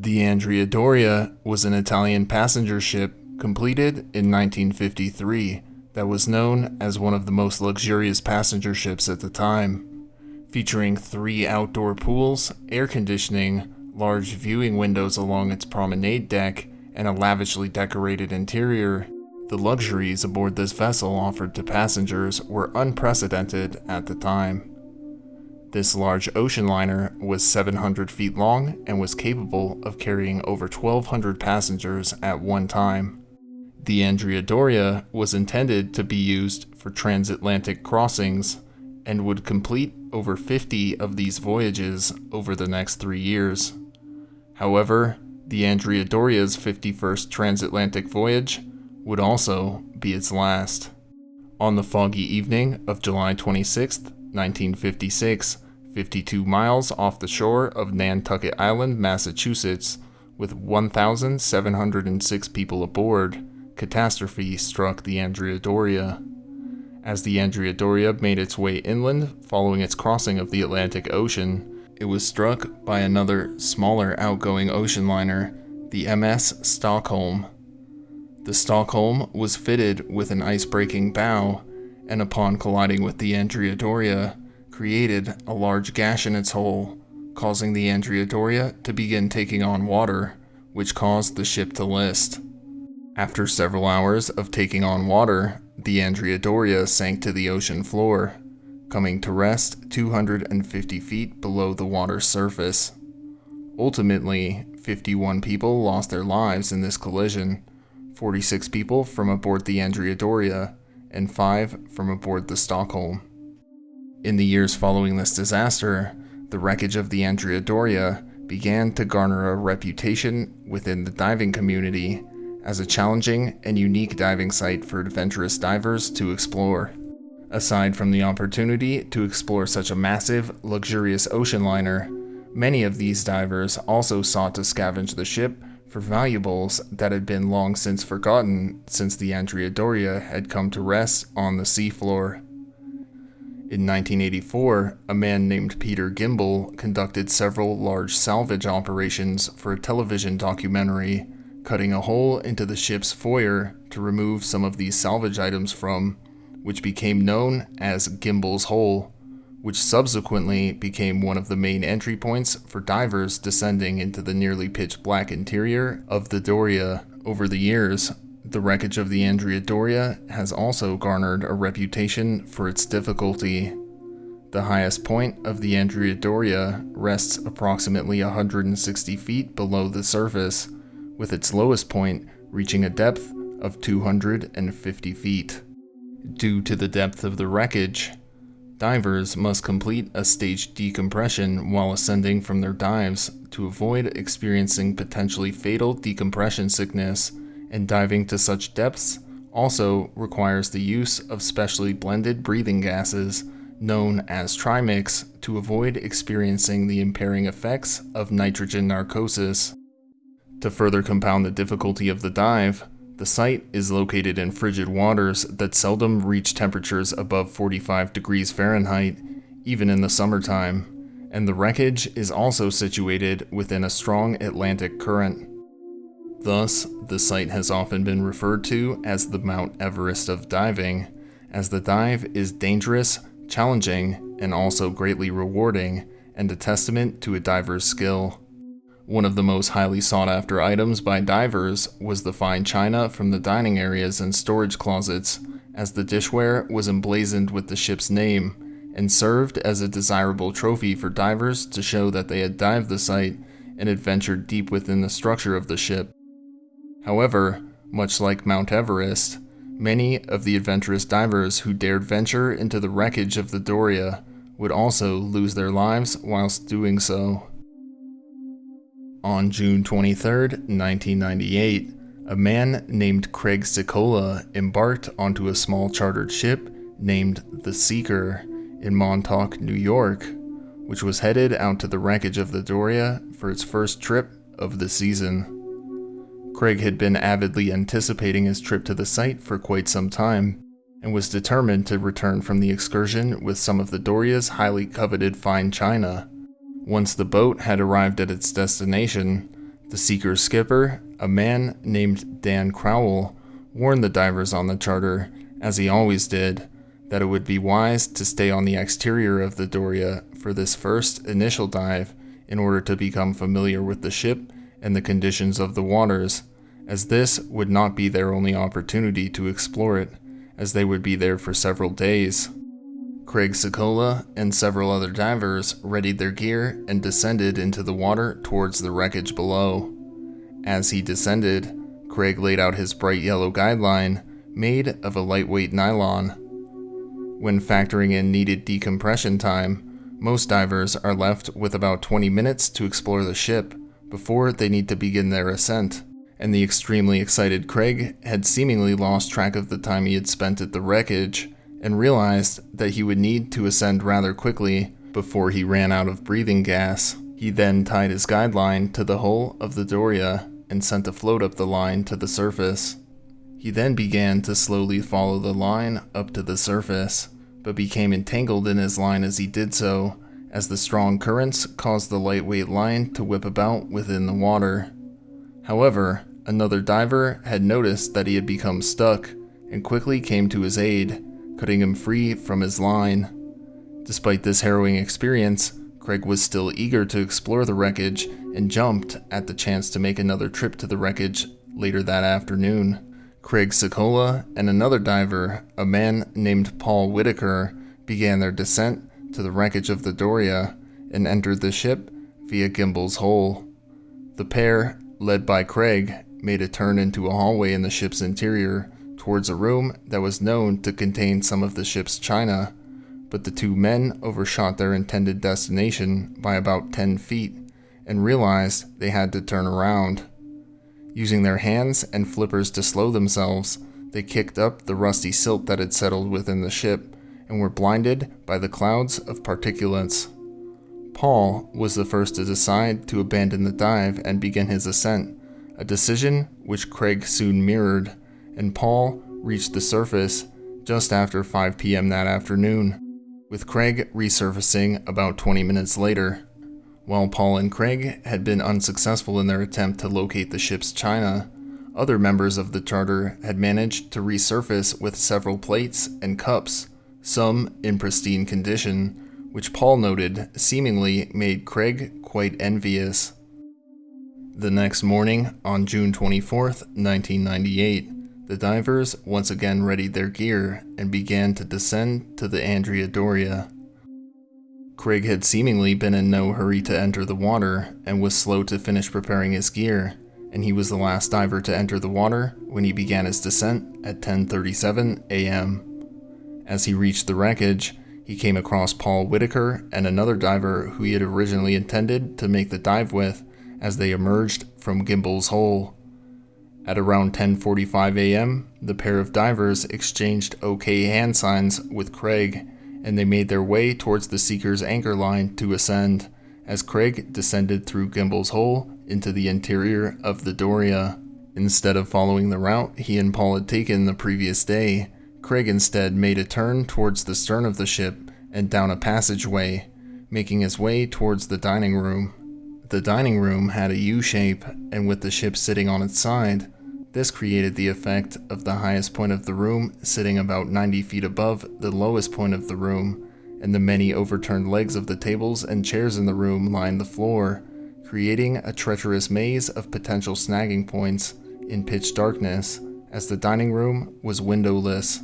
The Andrea Doria was an Italian passenger ship completed in 1953 that was known as one of the most luxurious passenger ships at the time, featuring 3 outdoor pools, air conditioning, large viewing windows along its promenade deck, and a lavishly decorated interior. The luxuries aboard this vessel offered to passengers were unprecedented at the time. This large ocean liner was 700 feet long and was capable of carrying over 1,200 passengers at one time. The Andrea Doria was intended to be used for transatlantic crossings and would complete over 50 of these voyages over the next 3 years. However, the Andrea Doria's 51st transatlantic voyage would also be its last. On the foggy evening of July 26, 1956, 52 miles off the shore of Nantucket Island, Massachusetts, with 1,706 people aboard, catastrophe struck the Andrea Doria. As the Andrea Doria made its way inland following its crossing of the Atlantic Ocean, it was struck by another, smaller outgoing ocean liner, the MS Stockholm. The Stockholm was fitted with an ice-breaking bow, and upon colliding with the Andrea Doria, created a large gash in its hull, causing the Andrea Doria to begin taking on water, which caused the ship to list. After several hours of taking on water, the Andrea Doria sank to the ocean floor, coming to rest 250 feet below the water's surface. Ultimately, 51 people lost their lives in this collision, 46 people from aboard the Andrea Doria, and 5 from aboard the Stockholm. In the years following this disaster, the wreckage of the Andrea Doria began to garner a reputation within the diving community as a challenging and unique diving site for adventurous divers to explore. Aside from the opportunity to explore such a massive, luxurious ocean liner, many of these divers also sought to scavenge the ship for valuables that had been long since forgotten since the Andrea Doria had come to rest on the seafloor. In 1984, a man named Peter Gimbel conducted several large salvage operations for a television documentary, cutting a hole into the ship's foyer to remove some of these salvage items from, which became known as Gimbel's Hole, which subsequently became one of the main entry points for divers descending into the nearly pitch-black interior of the Doria. Over the years, the wreckage of the Andrea Doria has also garnered a reputation for its difficulty. The highest point of the Andrea Doria rests approximately 160 feet below the surface, with its lowest point reaching a depth of 250 feet. Due to the depth of the wreckage, divers must complete a staged decompression while ascending from their dives to avoid experiencing potentially fatal decompression sickness, and diving to such depths also requires the use of specially blended breathing gases known as trimix to avoid experiencing the impairing effects of nitrogen narcosis. To further compound the difficulty of the dive, the site is located in frigid waters that seldom reach temperatures above 45 degrees Fahrenheit, even in the summertime, and the wreckage is also situated within a strong Atlantic current. Thus, the site has often been referred to as the Mount Everest of diving, as the dive is dangerous, challenging, and also greatly rewarding, and a testament to a diver's skill. One of the most highly sought-after items by divers was the fine china from the dining areas and storage closets, as the dishware was emblazoned with the ship's name, and served as a desirable trophy for divers to show that they had dived the site and adventured deep within the structure of the ship. However, much like Mount Everest, many of the adventurous divers who dared venture into the wreckage of the Doria would also lose their lives whilst doing so. On June 23, 1998, a man named Craig Sicola embarked onto a small chartered ship named the Seeker in Montauk, New York, which was headed out to the wreckage of the Doria for its first trip of the season. Craig had been avidly anticipating his trip to the site for quite some time, and was determined to return from the excursion with some of the Doria's highly coveted fine china. Once the boat had arrived at its destination, The Seeker's skipper, a man named Dan Crowell, warned the divers on the charter, as he always did, that it would be wise to stay on the exterior of the Doria for this first initial dive in order to become familiar with the ship and the conditions of the waters, as this would not be their only opportunity to explore it, as they would be there for several days. Craig Sikola and several other divers readied their gear and descended into the water towards the wreckage below. As he descended, Craig laid out his bright yellow guideline made of a lightweight nylon. When factoring in needed decompression time, most divers are left with about 20 minutes to explore the ship before they need to begin their ascent, and the extremely excited Craig had seemingly lost track of the time he had spent at the wreckage and realized that he would need to ascend rather quickly before he ran out of breathing gas. He then tied his guideline to the hull of the Doria and sent a float up the line to the surface. He then began to slowly follow the line up to the surface, but became entangled in his line as he did so, as the strong currents caused the lightweight line to whip about within the water. However, another diver had noticed that he had become stuck and quickly came to his aid, cutting him free from his line. Despite this harrowing experience, Craig was still eager to explore the wreckage and jumped at the chance to make another trip to the wreckage later that afternoon. Craig Sikola and another diver, a man named Paul Whitaker, began their descent to the wreckage of the Doria and entered the ship via Gimbel's Hole. The pair, led by Craig, made a turn into a hallway in the ship's interior towards a room that was known to contain some of the ship's china, but the two men overshot their intended destination by about 10 feet and realized they had to turn around. Using their hands and flippers to slow themselves, they kicked up the rusty silt that had settled within the ship and were blinded by the clouds of particulates. Paul was the first to decide to abandon the dive and begin his ascent, a decision which Craig soon mirrored, and Paul reached the surface just after 5 p.m. that afternoon, with Craig resurfacing about 20 minutes later. While Paul and Craig had been unsuccessful in their attempt to locate the ship's china, other members of the charter had managed to resurface with several plates and cups, some in pristine condition, which Paul noted seemingly made Craig quite envious. The next morning, on June 24th, 1998, the divers once again readied their gear and began to descend to the Andrea Doria. Craig had seemingly been in no hurry to enter the water and was slow to finish preparing his gear, and he was the last diver to enter the water when he began his descent at 10:37 a.m. As he reached the wreckage, he came across Paul Whitaker and another diver who he had originally intended to make the dive with as they emerged from Gimbel's Hole. At around 10:45 a.m., the pair of divers exchanged OK hand signs with Craig, and they made their way towards the Seeker's anchor line to ascend, as Craig descended through Gimbel's Hole into the interior of the Doria. Instead of following the route he and Paul had taken the previous day, Craig instead made a turn towards the stern of the ship and down a passageway, making his way towards the dining room. The dining room had a U-shape, and with the ship sitting on its side, this created the effect of the highest point of the room sitting about 90 feet above the lowest point of the room, and the many overturned legs of the tables and chairs in the room lined the floor, creating a treacherous maze of potential snagging points in pitch darkness, as the dining room was windowless.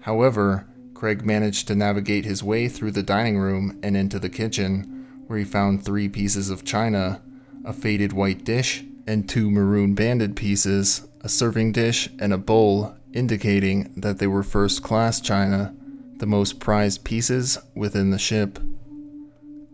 However, Craig managed to navigate his way through the dining room and into the kitchen, where he found 3 pieces of china, a faded white dish, and 2 maroon banded pieces, a serving dish, and a bowl, indicating that they were first-class china, the most prized pieces within the ship.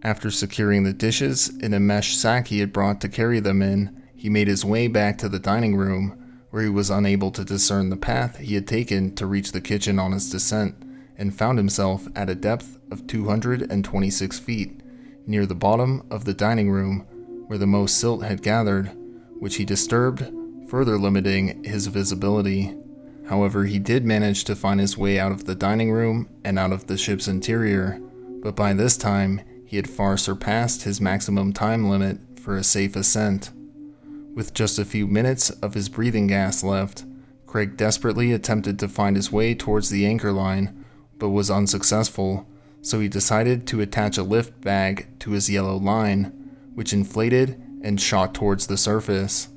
After securing the dishes in a mesh sack he had brought to carry them in, he made his way back to the dining room, where he was unable to discern the path he had taken to reach the kitchen on his descent, and found himself at a depth of 226 feet, near the bottom of the dining room, where the most silt had gathered, which he disturbed, further limiting his visibility. However, he did manage to find his way out of the dining room and out of the ship's interior, but by this time, he had far surpassed his maximum time limit for a safe ascent. With just a few minutes of his breathing gas left, Craig desperately attempted to find his way towards the anchor line, but was unsuccessful, so he decided to attach a lift bag to his yellow line, which inflated and shot towards the surface.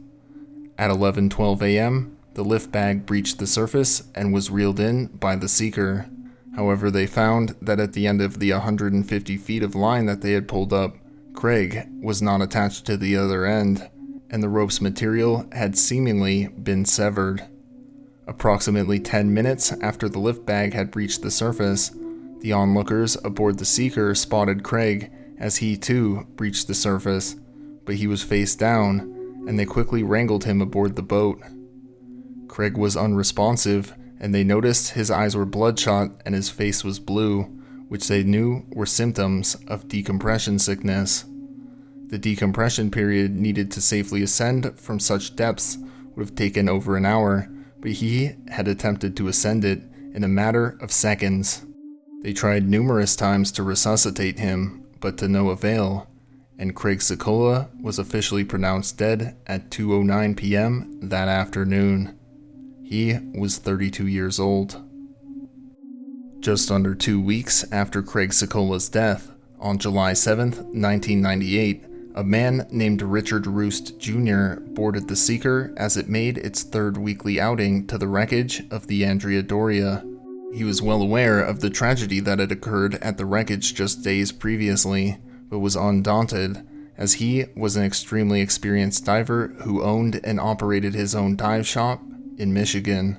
At 11:12 a.m., the lift bag breached the surface and was reeled in by the seeker. However, they found that at the end of the 150 feet of line that they had pulled up, Craig was not attached to the other end, and the rope's material had seemingly been severed. Approximately 10 minutes after the lift bag had breached the surface, the onlookers aboard the seeker spotted Craig as he too breached the surface, but he was face down, and they quickly wrangled him aboard the boat. Craig was unresponsive, and they noticed his eyes were bloodshot and his face was blue, which they knew were symptoms of decompression sickness. The decompression period needed to safely ascend from such depths would have taken over an hour, but he had attempted to ascend it in a matter of seconds. They tried numerous times to resuscitate him, but to no avail, and Craig Sikola was officially pronounced dead at 2:09 p.m. that afternoon. He was 32 years old. Just under 2 weeks after Craig Sikola's death, on July 7, 1998, a man named Richard Roost Jr. boarded the Seeker as it made its third weekly outing to the wreckage of the Andrea Doria. He was well aware of the tragedy that had occurred at the wreckage just days previously, but was undaunted, as he was an extremely experienced diver who owned and operated his own dive shop in Michigan.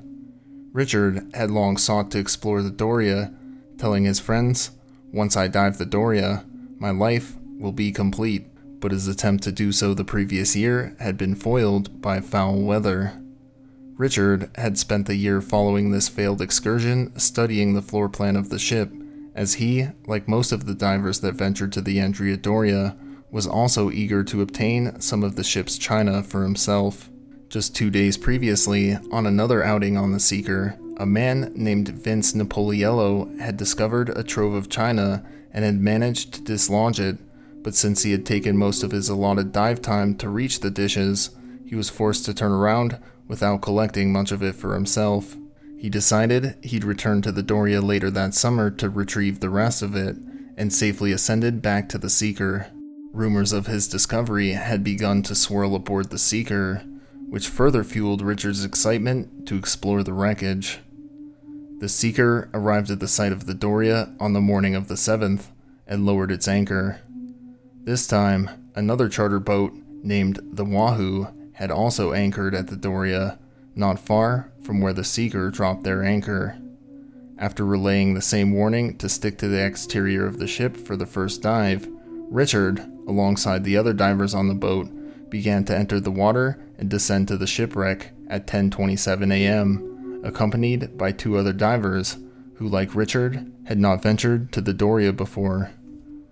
Richard had long sought to explore the Doria, telling his friends, "Once I dive the Doria, my life will be complete," but his attempt to do so the previous year had been foiled by foul weather. Richard had spent the year following this failed excursion studying the floor plan of the ship, as he, like most of the divers that ventured to the Andrea Doria, was also eager to obtain some of the ship's china for himself. Just 2 days previously, on another outing on the Seeker, a man named Vince Napoliello had discovered a trove of china and had managed to dislodge it, but since he had taken most of his allotted dive time to reach the dishes, he was forced to turn around without collecting much of it for himself. He decided he'd return to the Doria later that summer to retrieve the rest of it, and safely ascended back to the Seeker. Rumors of his discovery had begun to swirl aboard the Seeker, which further fueled Richard's excitement to explore the wreckage. The Seeker arrived at the site of the Doria on the morning of the 7th and lowered its anchor. This time, another charter boat named the Wahoo had also anchored at the Doria, not far from where the Seeker dropped their anchor. After relaying the same warning to stick to the exterior of the ship for the first dive, Richard, alongside the other divers on the boat, began to enter the water and descend to the shipwreck at 10:27 a.m., accompanied by 2 other divers who, like Richard, had not ventured to the Doria before.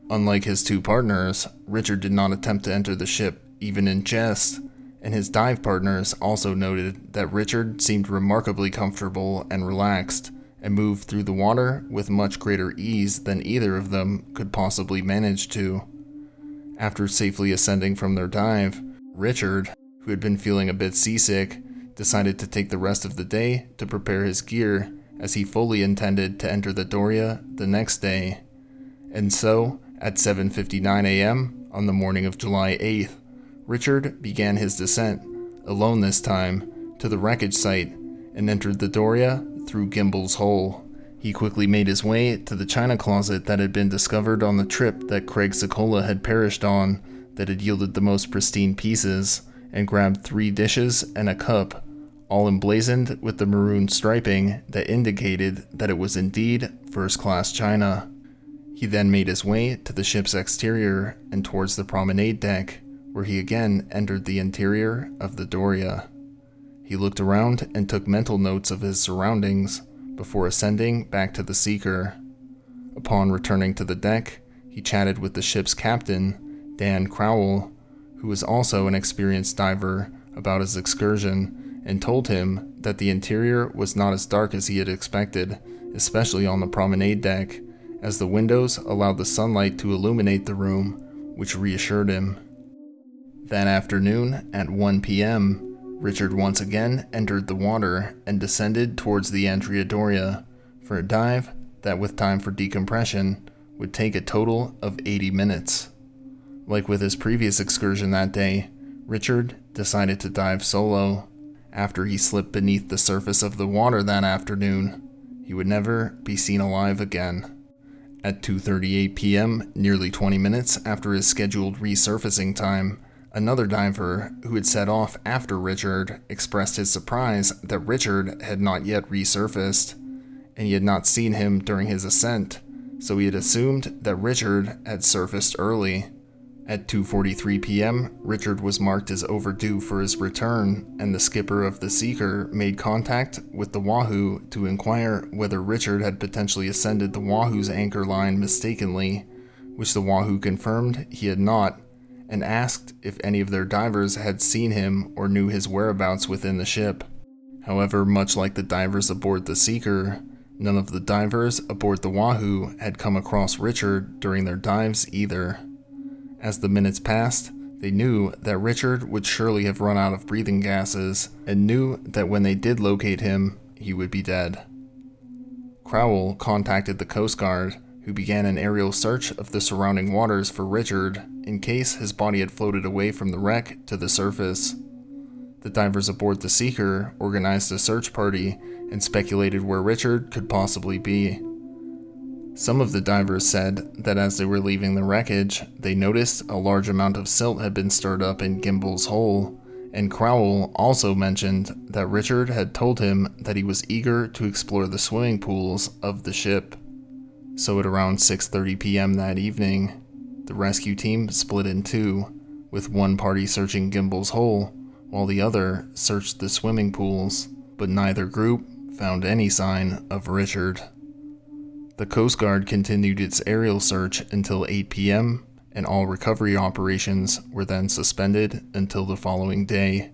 Unlike his 2 partners, Richard did not attempt to enter the ship even in jest, and his dive partners also noted that Richard seemed remarkably comfortable and relaxed, and moved through the water with much greater ease than either of them could possibly manage to. After safely ascending from their dive, Richard, who had been feeling a bit seasick, decided to take the rest of the day to prepare his gear, as he fully intended to enter the Doria the next day. And so, at 7:59 a.m. on the morning of July 8th, Richard began his descent, alone this time, to the wreckage site and entered the Doria through Gimbel's Hole. He quickly made his way to the china closet that had been discovered on the trip that Craig Sikola had perished on, that had yielded the most pristine pieces, and grabbed 3 dishes and a cup, all emblazoned with the maroon striping that indicated that it was indeed first-class china. He then made his way to the ship's exterior and towards the promenade deck, where he again entered the interior of the Doria. He looked around and took mental notes of his surroundings before ascending back to the Seeker. Upon returning to the deck, he chatted with the ship's captain, Dan Crowell, who was also an experienced diver, about his excursion, and told him that the interior was not as dark as he had expected, especially on the promenade deck, as the windows allowed the sunlight to illuminate the room, which reassured him. That afternoon, at 1 p.m., Richard once again entered the water and descended towards the Andrea Doria for a dive that, with time for decompression, would take a total of 80 minutes. Like with his previous excursion that day, Richard decided to dive solo. After he slipped beneath the surface of the water that afternoon, he would never be seen alive again. At 2:38 p.m., nearly 20 minutes after his scheduled resurfacing time, another diver who had set off after Richard expressed his surprise that Richard had not yet resurfaced, and he had not seen him during his ascent, so he had assumed that Richard had surfaced early. At 2:43 p.m., Richard was marked as overdue for his return, and the skipper of the Seeker made contact with the Wahoo to inquire whether Richard had potentially ascended the Wahoo's anchor line mistakenly, which the Wahoo confirmed he had not, and asked if any of their divers had seen him or knew his whereabouts within the ship. However, much like the divers aboard the Seeker, none of the divers aboard the Wahoo had come across Richard during their dives either. As the minutes passed, they knew that Richard would surely have run out of breathing gases, and knew that when they did locate him, he would be dead. Crowell contacted the Coast Guard, who began an aerial search of the surrounding waters for Richard in case his body had floated away from the wreck to the surface. The divers aboard the Seeker organized a search party and speculated where Richard could possibly be. Some of the divers said that as they were leaving the wreckage, they noticed a large amount of silt had been stirred up in Gimbel's hole, and Crowell also mentioned that Richard had told him that he was eager to explore the swimming pools of the ship. So at around 6:30 p.m. that evening, the rescue team split in two, with one party searching Gimbel's hole, while the other searched the swimming pools, but neither group found any sign of Richard. The Coast Guard continued its aerial search until 8 p.m., and all recovery operations were then suspended until the following day.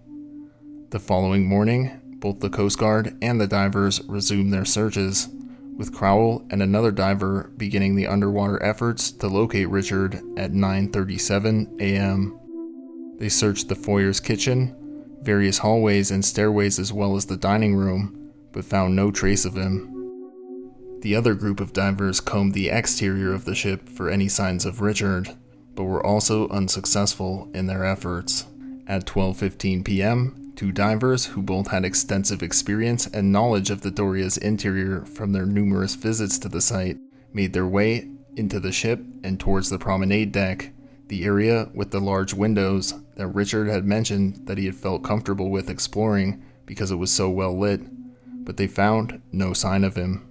The following morning, both the Coast Guard and the divers resumed their searches, with Crowell and another diver beginning the underwater efforts to locate Richard at 9:37 a.m. They searched the foyer's kitchen, various hallways and stairways as well as the dining room, but found no trace of him. The other group of divers combed the exterior of the ship for any signs of Richard, but were also unsuccessful in their efforts. At 12:15 p.m., two divers who both had extensive experience and knowledge of the Doria's interior from their numerous visits to the site made their way into the ship and towards the promenade deck, the area with the large windows that Richard had mentioned that he had felt comfortable with exploring because it was so well lit, but they found no sign of him.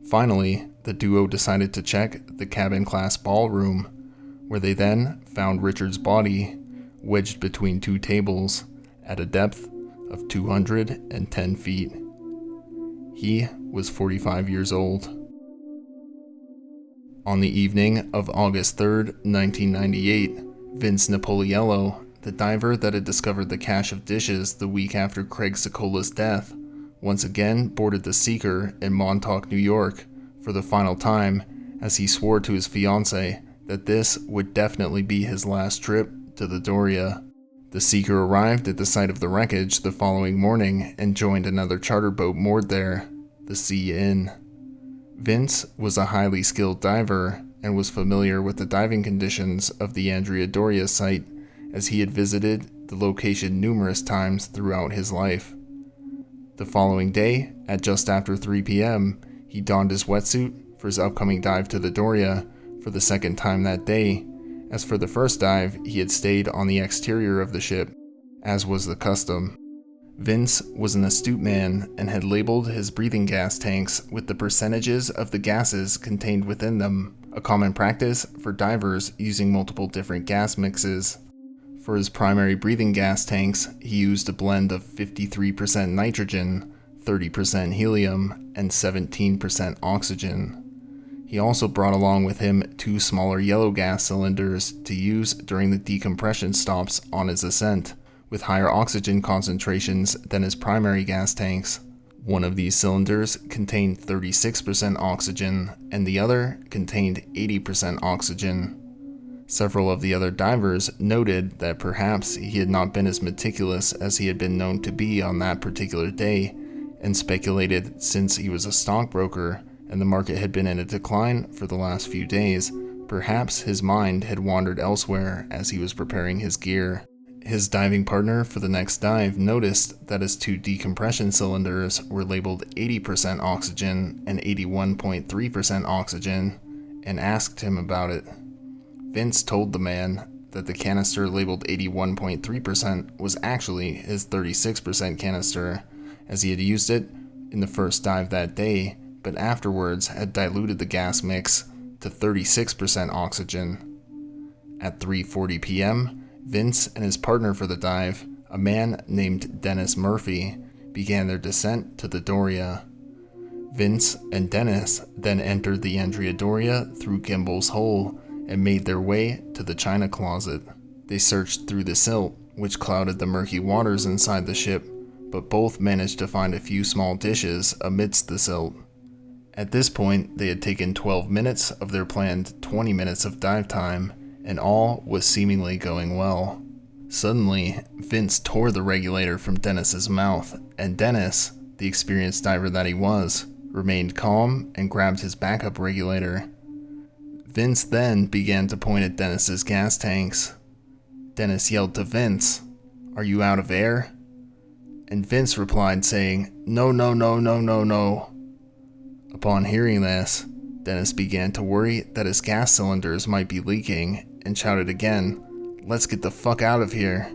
Finally, the duo decided to check the cabin-class ballroom, where they then found Richard's body wedged between two tables at a depth of 210 feet. He was 45 years old. On the evening of August 3, 1998, Vince Napoliello, the diver that had discovered the cache of dishes the week after Craig Sicola's death, once again boarded the Seeker in Montauk, New York, for the final time, as he swore to his fiancée that this would definitely be his last trip to the Doria. The Seeker arrived at the site of the wreckage the following morning and joined another charter boat moored there, the Sea Inn. Vince was a highly skilled diver and was familiar with the diving conditions of the Andrea Doria site, as he had visited the location numerous times throughout his life. The following day, at just after 3 p.m., he donned his wetsuit for his upcoming dive to the Doria for the second time that day. As for the first dive, he had stayed on the exterior of the ship, as was the custom. Vince was an astute man and had labeled his breathing gas tanks with the percentages of the gases contained within them, a common practice for divers using multiple different gas mixes. For his primary breathing gas tanks, he used a blend of 53% nitrogen, 30% helium, and 17% oxygen. He also brought along with him two smaller yellow gas cylinders to use during the decompression stops on his ascent, with higher oxygen concentrations than his primary gas tanks. One of these cylinders contained 36% oxygen, and the other contained 80% oxygen. Several of the other divers noted that perhaps he had not been as meticulous as he had been known to be on that particular day, and speculated since he was a stockbroker and the market had been in a decline for the last few days, perhaps his mind had wandered elsewhere as he was preparing his gear. His diving partner for the next dive noticed that his two decompression cylinders were labeled 80% oxygen and 81.3% oxygen, and asked him about it. Vince told the man that the canister labeled 81.3% was actually his 36% canister, as he had used it in the first dive that day, but afterwards had diluted the gas mix to 36% oxygen. At 3:40 p.m., Vince and his partner for the dive, a man named Dennis Murphy, began their descent to the Doria. Vince and Dennis then entered the Andrea Doria through Gimbel's hole and made their way to the china closet. They searched through the silt, which clouded the murky waters inside the ship, but both managed to find a few small dishes amidst the silt. At this point, they had taken 12 minutes of their planned 20 minutes of dive time, and all was seemingly going well. Suddenly, Vince tore the regulator from Dennis's mouth, and Dennis, the experienced diver that he was, remained calm and grabbed his backup regulator. Vince then began to point at Dennis's gas tanks. Dennis yelled to Vince, "Are you out of air?" And Vince replied saying, "No, no, no, no, no, no." Upon hearing this, Dennis began to worry that his gas cylinders might be leaking and shouted again, "Let's get the fuck out of here."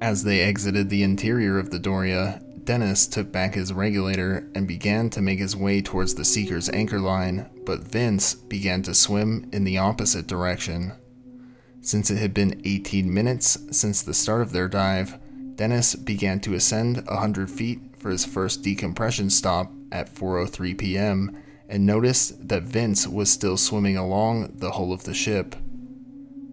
As they exited the interior of the Doria, Dennis took back his regulator and began to make his way towards the Seeker's anchor line, but Vince began to swim in the opposite direction. Since it had been 18 minutes since the start of their dive, Dennis began to ascend 100 feet for his first decompression stop at 4:03 p.m. and noticed that Vince was still swimming along the hull of the ship.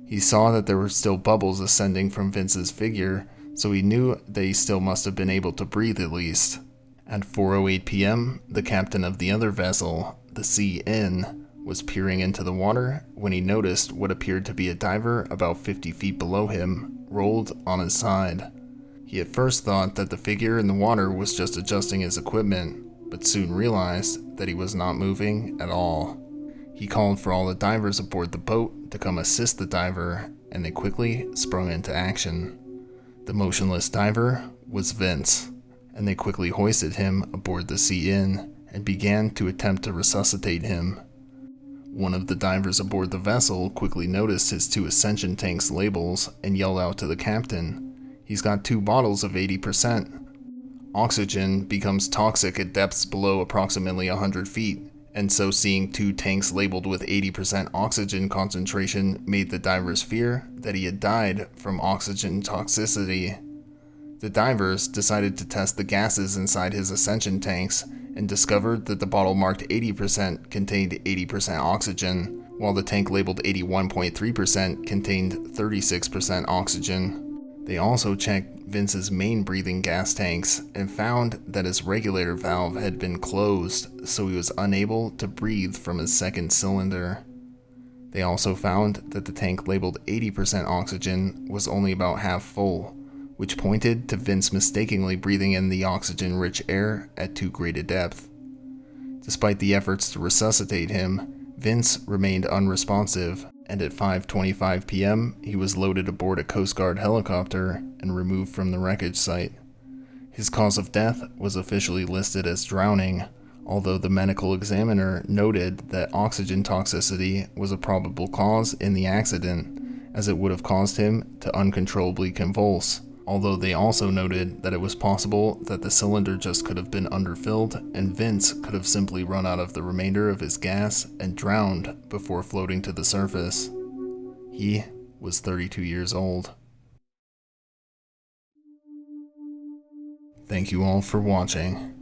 He saw that there were still bubbles ascending from Vince's figure, so he knew that he still must have been able to breathe at least. At 4:08 p.m., the captain of the other vessel, the CN, was peering into the water when he noticed what appeared to be a diver about 50 feet below him, rolled on his side. He at first thought that the figure in the water was just adjusting his equipment, but soon realized that he was not moving at all. He called for all the divers aboard the boat to come assist the diver, and they quickly sprung into action. The motionless diver was Vince, and they quickly hoisted him aboard the CN and began to attempt to resuscitate him. One of the divers aboard the vessel quickly noticed his 2 ascension tanks labels and yelled out to the captain, "He's got 2 bottles of 80%. Oxygen becomes toxic at depths below approximately 100 feet, and so seeing 2 tanks labeled with 80% oxygen concentration made the divers fear that he had died from oxygen toxicity. The divers decided to test the gases inside his ascension tanks and discovered that the bottle marked 80% contained 80% oxygen, while the tank labeled 81.3% contained 36% oxygen. They also checked Vince's main breathing gas tanks and found that his regulator valve had been closed, so he was unable to breathe from his second cylinder. They also found that the tank labeled 80% oxygen was only about half full, which pointed to Vince mistakenly breathing in the oxygen-rich air at too great a depth. Despite the efforts to resuscitate him, Vince remained unresponsive, and at 5:25 p.m. he was loaded aboard a Coast Guard helicopter and removed from the wreckage site. His cause of death was officially listed as drowning, although the medical examiner noted that oxygen toxicity was a probable cause in the accident, as it would have caused him to uncontrollably convulse, although they also noted that it was possible that the cylinder just could have been underfilled and Vince could have simply run out of the remainder of his gas and drowned before floating to the surface. He was 32 years old. Thank you all for watching.